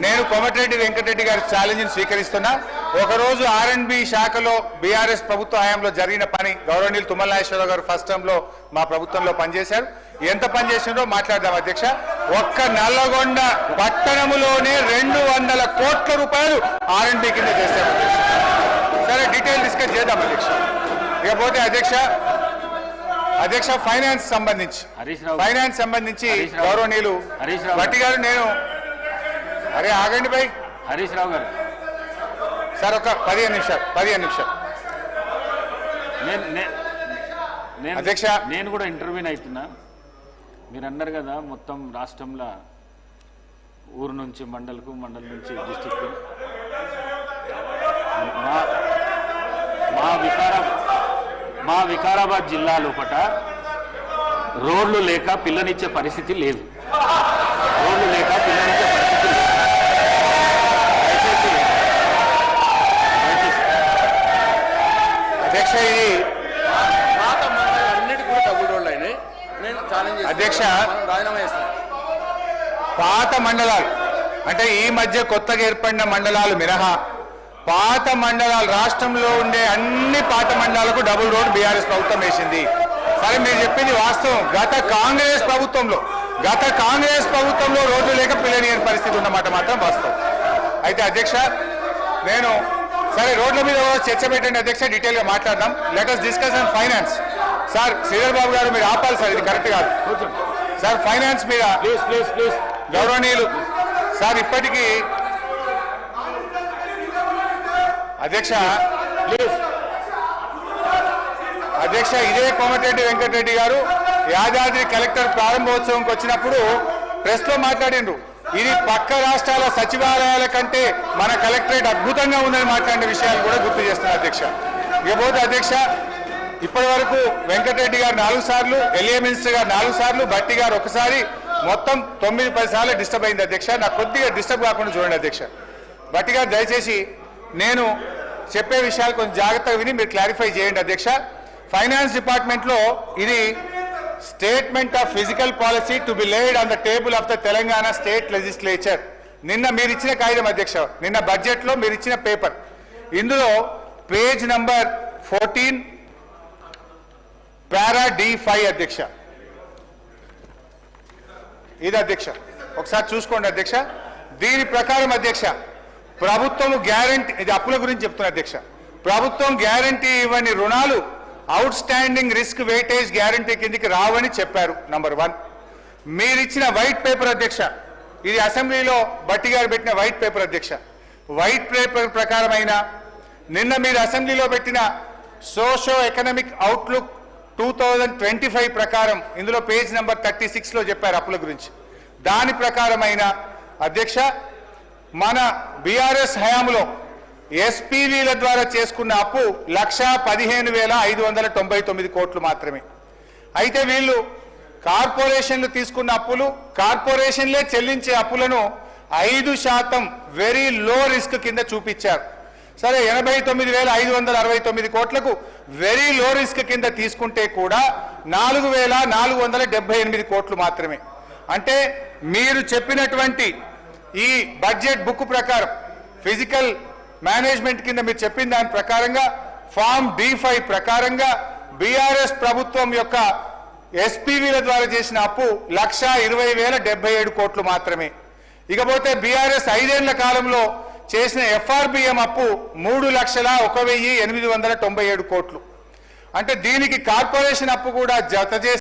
నేను కోమటిరెడ్డి వెంకటరెడ్డి గారి ఛాలెంజ్ని స్వీకరిస్తున్నా. ఒకరోజు R&B శాఖలో బీఆర్ఎస్ ప్రభుత్వ హయాంలో జరిగిన పని గౌరవనీయులు తుమ్మల నాగేశ్వరరావు గారు ఫస్ట్ టర్మ్లో మా ప్రభుత్వంలో పనిచేశారు. ఎంత పనిచేసిందో మాట్లాడదాం అధ్యక్ష. ఒక్క నల్లగొండ పట్టణంలోనే 200 కోట్ల రూపాయలు R&B కింద చేశారు అధ్యక్ష. సరే డీటెయిల్ డిస్కస్ చేద్దాం అధ్యక్ష. ఇకపోతే అధ్యక్ష ఫైనాన్స్ సంబంధించి గౌరవనీయులు భట్టి గారు నేను అరే ఆగండి భాయ్ హరీష్ రావు గారు సార్ ఒక 15 నిమిషాలు అధ్యక్ష నేను కూడా ఇంటర్వ్యూని అవుతున్నా. మీరు అన్నారు కదా మొత్తం రాష్ట్రంలో ఊరు నుంచి మండలకు మండలం నుంచి డిస్టిక్ మా వికారాబాద్ జిల్లా లోపల రోడ్లు లేక పిల్లనిచ్చే పరిస్థితి లేదు. అధ్యక్ష ఇది అన్నిటి కూడా డబుల్ రోడ్లు అయినాయి. నేను ఛాలెంజ్ అధ్యక్ష రాజీనామా చేస్తాను. పాత మండలాలు అంటే ఈ మధ్య కొత్తగా ఏర్పడిన మండలాలు మినహా పాత మండలాలు రాష్ట్రంలో ఉండే అన్ని పాత మండలాలకు డబుల్ రోడ్ బీఆర్ఎస్ ప్రభుత్వం వేసింది. సరే మీరు చెప్పింది వాస్తవం. గత కాంగ్రెస్ ప్రభుత్వంలో రోడ్లు లేక పిల్లనియని పరిస్థితి ఉన్నమాట మాత్రం వాస్తవం. అయితే అధ్యక్ష నేను సరే రోడ్ల మీద చర్చ పెట్టండి అధ్యక్ష, డీటెయిల్ గా మాట్లాడదాం. Let us discuss on finance. Sir Sridhar Babu గారు మీరు ఆపాలి సార్, ఇది కరెక్ట్ కాదు సార్. ఫైనాన్స్ మీద ప్లీజ్ గౌరవనీయులు సార్ ఇప్పటికీ అధ్యక్ష ఇదే కోమటిరెడ్డి వెంకటరెడ్డి గారు యాదాద్రి కలెక్టర్ ప్రారంభోత్సవంకి వచ్చినప్పుడు ప్రెస్ లో మాట్లాడిండ్రు. ఇది పక్క రాష్ట్రాల సచివాలయాల కంటే మన కలెక్టరేట్ అద్భుతంగా ఉందని మాట్లాడిన విషయాలు కూడా గుర్తు చేస్తున్నారు అధ్యక్ష. ఇకపోతే అధ్యక్ష ఇప్పటి వరకు వెంకటరెడ్డి గారు 4 సార్లు, ఎల్ఏ మినిస్టర్ గారు 4 సార్లు, భట్టి గారు ఒకసారి, మొత్తం 9-10 సార్లు డిస్టర్బ్ అయింది అధ్యక్ష. నాకు కొద్దిగా డిస్టర్బ్ కాకుండా చూడండి అధ్యక్ష. భట్టి గారు దయచేసి నేను చెప్పే విషయాలు కొంచెం జాగ్రత్తగా విని మీరు క్లారిఫై చేయండి అధ్యక్ష. ఫైనాన్స్ డిపార్ట్మెంట్లో ఇది statement of physical policy to be laid on the table of the Telangana state legislature. నిన్న మీరు ఇచ్చిన కాగితం అధ్యక్ష, నిన్న బడ్జెట్లో మీరు ఇచ్చిన పేపర్, ఇందులో పేజ్ నంబర్ 14 పారా D5 అధ్యక్ష. ఇది అధ్యక్ష ఒకసారి చూసుకోండి అధ్యక్ష. దీని ప్రకారం అధ్యక్ష ప్రభుత్వం గ్యారంటీ, ఇది అప్పుల గురించి చెప్తున్నా అధ్యక్ష, ప్రభుత్వం గ్యారంటీ ఇవ్వని రుణాలు out standing risk weightage guarantee కిందికి రావని చెప్పారు. నంబర్ 1 మీరిచ్చిన వైట్ పేపర్ అధ్యక్ష, ఇది అసెంబ్లీలో భట్టి గారు పెట్టిన వైట్ పేపర్ అధ్యక్ష. వైట్ పేపర్ ప్రకారమైన నిన్న మీరు అసెంబ్లీలో పెట్టిన సోషో ఎకనామిక్ అవుట్లుక్ 2025 ప్రకారం ఇందులో పేజ్ నంబర్ 36లో చెప్పారు అప్పుల గురించి. దాని ప్రకారమైన అధ్యక్ష మన బీఆర్ఎస్ హయాంలో ఎస్పీవీల ద్వారా చేసుకున్న అప్పు 1,15,599 కోట్లు మాత్రమే. అయితే వీళ్ళు కార్పొరేషన్లు తీసుకున్న అప్పులు, కార్పొరేషన్లే చెల్లించే అప్పులను 5% వెరీ లో రిస్క్ కింద చూపించారు. సరే 89,569 కోట్లకు వెరీ లో రిస్క్ కింద తీసుకుంటే కూడా 4,478 కోట్లు మాత్రమే. అంటే మీరు చెప్పినటువంటి ఈ బడ్జెట్ బుక్ ప్రకారం ఫిజికల్ మేనేజ్మెంట్ కింద మీరు చెప్పిన దాని ప్రకారంగా ఫామ్ D5 ప్రకారంగా బీఆర్ఎస్ ప్రభుత్వం యొక్క ఎస్పీవీల ద్వారా చేసిన అప్పు 1,20,077 కోట్లు మాత్రమే. ఇకపోతే బీఆర్ఎస్ 5 ఏళ్ల కాలంలో చేసిన FRBM అప్పు 3,01,897 కోట్లు. అంటే దీనికి కార్పొరేషన్ అప్పు కూడా జత చేసి